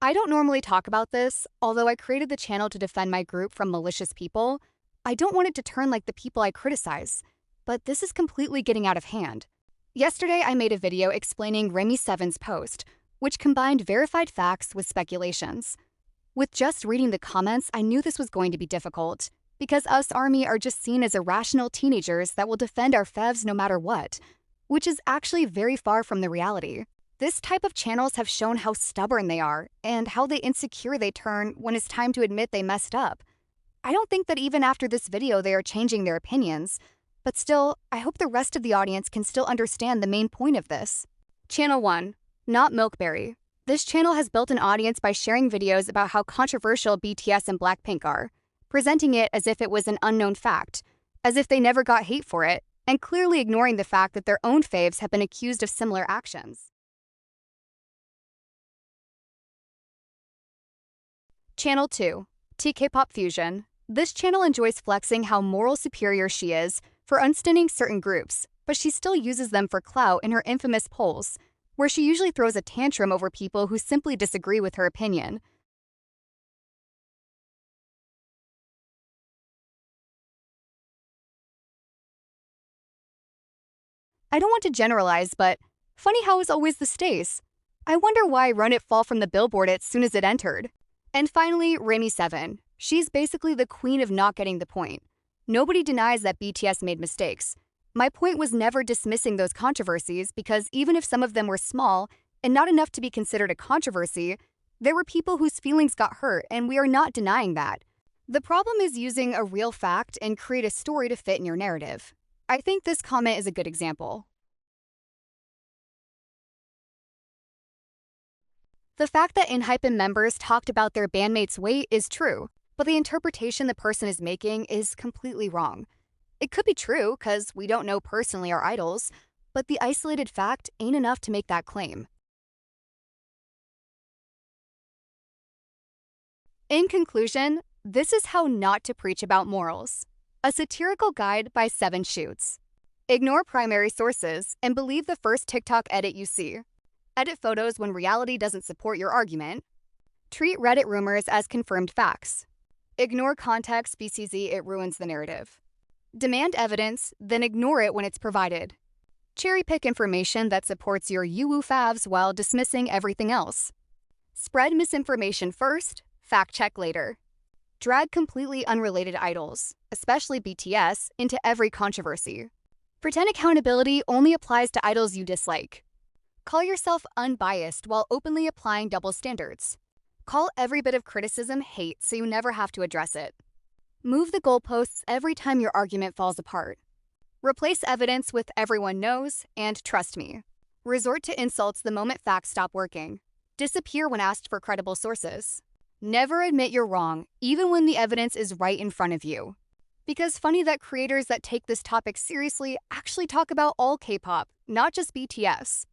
I don't normally talk about this, although I created the channel to defend my group from malicious people. I don't want it to turn like the people I criticize, but this is completely getting out of hand. Yesterday, I made a video explaining Remy7's post, which combined verified facts with speculations. With just reading the comments, I knew this was going to be difficult, because us Army are just seen as irrational teenagers that will defend our fevs no matter what, which is actually very far from the reality. This type of channels have shown how stubborn they are and how insecure they turn when it's time to admit they messed up. I don't think that even after this video they are changing their opinions, but still, I hope the rest of the audience can still understand the main point of this. Channel 1. Not Milkberry. This channel has built an audience by sharing videos about how controversial BTS and Blackpink are, presenting it as if it was an unknown fact, as if they never got hate for it, and clearly ignoring the fact that their own faves have been accused of similar actions. Channel 2. TK-Pop Fusion. This channel enjoys flexing how moral superior she is for unstinting certain groups, but she still uses them for clout in her infamous polls, where she usually throws a tantrum over people who simply disagree with her opinion. I don't want to generalize, but funny how is always the stays. I wonder why Run It fall from the billboard as soon as it entered. And finally, Remy7. She's basically the queen of not getting the point. Nobody denies that BTS made mistakes. My point was never dismissing those controversies because even if some of them were small and not enough to be considered a controversy, there were people whose feelings got hurt, and we are not denying that. The problem is using a real fact and create a story to fit in your narrative. I think this comment is a good example. The fact that ENHYPEN members talked about their bandmates' weight is true, but the interpretation the person is making is completely wrong. It could be true because we don't know personally our idols, but the isolated fact ain't enough to make that claim. In conclusion, this is how not to preach about morals. A satirical guide by 7 Shoots. Ignore primary sources and believe the first TikTok edit you see. Edit photos when reality doesn't support your argument. Treat Reddit rumors as confirmed facts. Ignore context BCZ it ruins the narrative. Demand evidence, then ignore it when it's provided. Cherry-pick information that supports your UWU favs while dismissing everything else. Spread misinformation first, fact-check later. Drag completely unrelated idols, especially BTS, into every controversy. Pretend accountability only applies to idols you dislike. Call yourself unbiased while openly applying double standards. Call every bit of criticism hate so you never have to address it. Move the goalposts every time your argument falls apart. Replace evidence with everyone knows and trust me. Resort to insults the moment facts stop working. Disappear when asked for credible sources. Never admit you're wrong, even when the evidence is right in front of you. Because funny that creators that take this topic seriously actually talk about all K-pop, not just BTS.